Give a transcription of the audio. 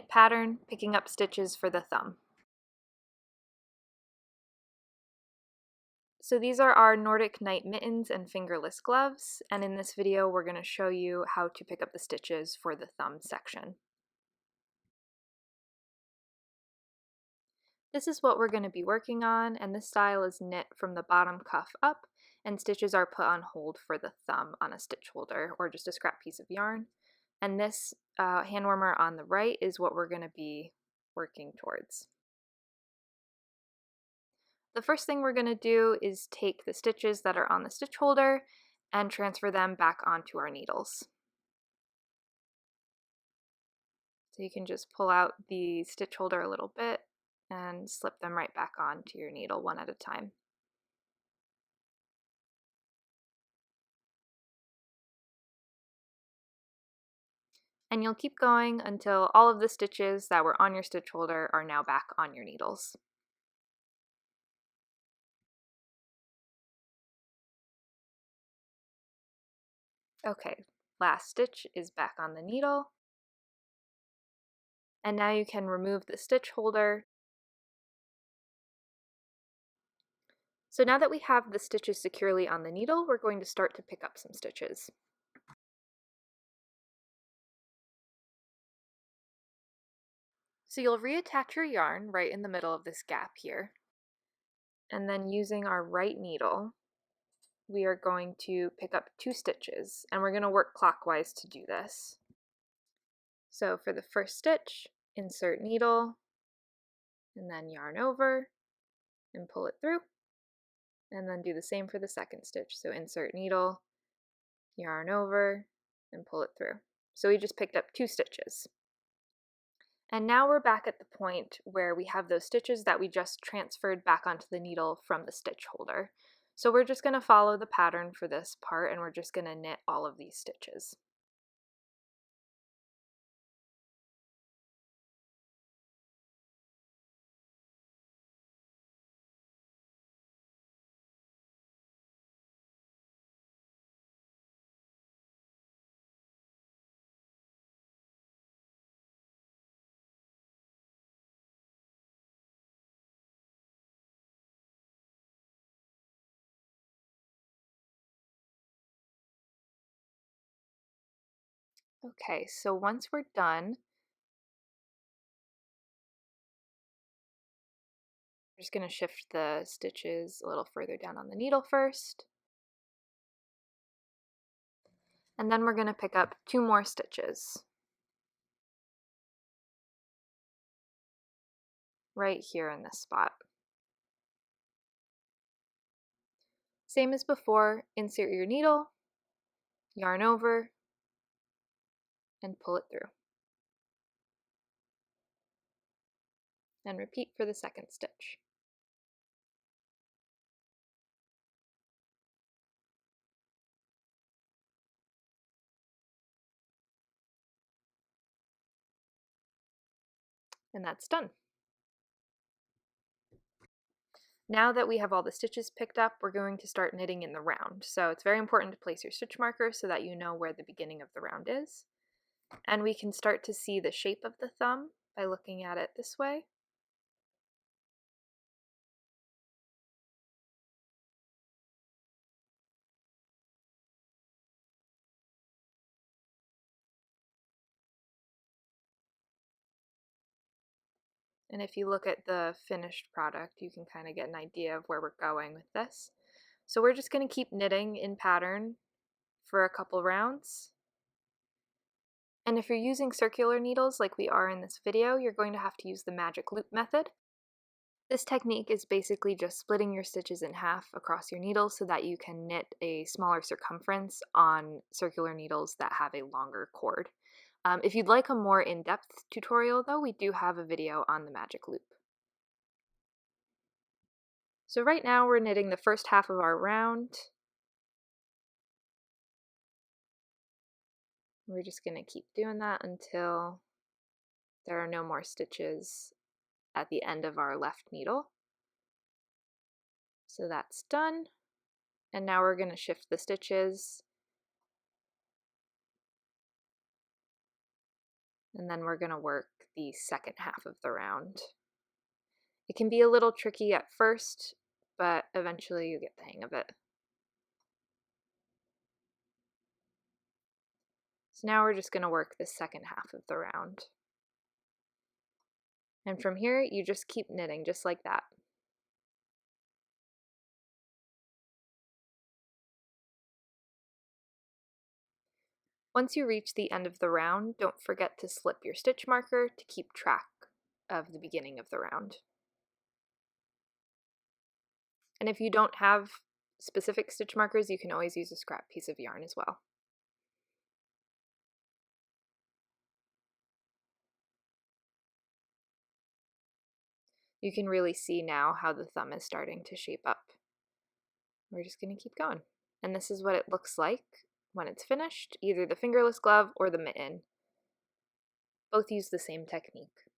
pattern, picking up stitches for the thumb. So these are our Nordic Night mittens and fingerless gloves, and in this video we're going to show you how to pick up the stitches for the thumb section. This is what we're going to be working on, and this style is knit from the bottom cuff up, and stitches are put on hold for the thumb on a stitch holder or just a scrap piece of yarn. And this hand warmer on the right is what we're going to be working towards. The first thing we're going to do is take the stitches that are on the stitch holder and transfer them back onto our needles. So you can just pull out the stitch holder a little bit and slip them right back onto your needle one at a time. And you'll keep going until all of the stitches that were on your stitch holder are now back on your needles. Okay, last stitch is back on the needle. And now you can remove the stitch holder. So now that we have the stitches securely on the needle, we're going to start to pick up some stitches. So you'll reattach your yarn right in the middle of this gap here. And then using our right needle, we are going to pick up 2 stitches, and we're going to work clockwise to do this. So for the first stitch, insert needle, and then yarn over, and pull it through. And then do the same for the second stitch. So insert needle, yarn over, and pull it through. So we just picked up 2 stitches. And now we're back at the point where we have those stitches that we just transferred back onto the needle from the stitch holder. So we're just going to follow the pattern for this part, and we're just going to knit all of these stitches. Okay, so once we're done, we're just going to shift the stitches a little further down on the needle first. And then we're going to pick up 2 more stitches. Right here in this spot. Same as before, insert your needle, yarn over, and pull it through. And repeat for the second stitch. And that's done. Now that we have all the stitches picked up, we're going to start knitting in the round. So it's very important to place your stitch marker so that you know where the beginning of the round is. And we can start to see the shape of the thumb by looking at it this way. And if you look at the finished product, you can kind of get an idea of where we're going with this. So we're just going to keep knitting in pattern for a couple rounds. And if you're using circular needles like we are in this video, you're going to have to use the magic loop method. This technique is basically just splitting your stitches in half across your needles so that you can knit a smaller circumference on circular needles that have a longer cord. If you'd like a more in-depth tutorial though, we do have a video on the magic loop. So right now we're knitting the first half of our round. We're just going to keep doing that until there are no more stitches at the end of our left needle. So that's done. And now we're going to shift the stitches. And then we're going to work the second half of the round. It can be a little tricky at first, but eventually you get the hang of it. So now we're just going to work the second half of the round. And from here, you just keep knitting just like that. Once you reach the end of the round, don't forget to slip your stitch marker to keep track of the beginning of the round. And if you don't have specific stitch markers, you can always use a scrap piece of yarn as well. You can really see now how the thumb is starting to shape up. We're just going to keep going. And this is what it looks like when it's finished, either the fingerless glove or the mitten. Both use the same technique.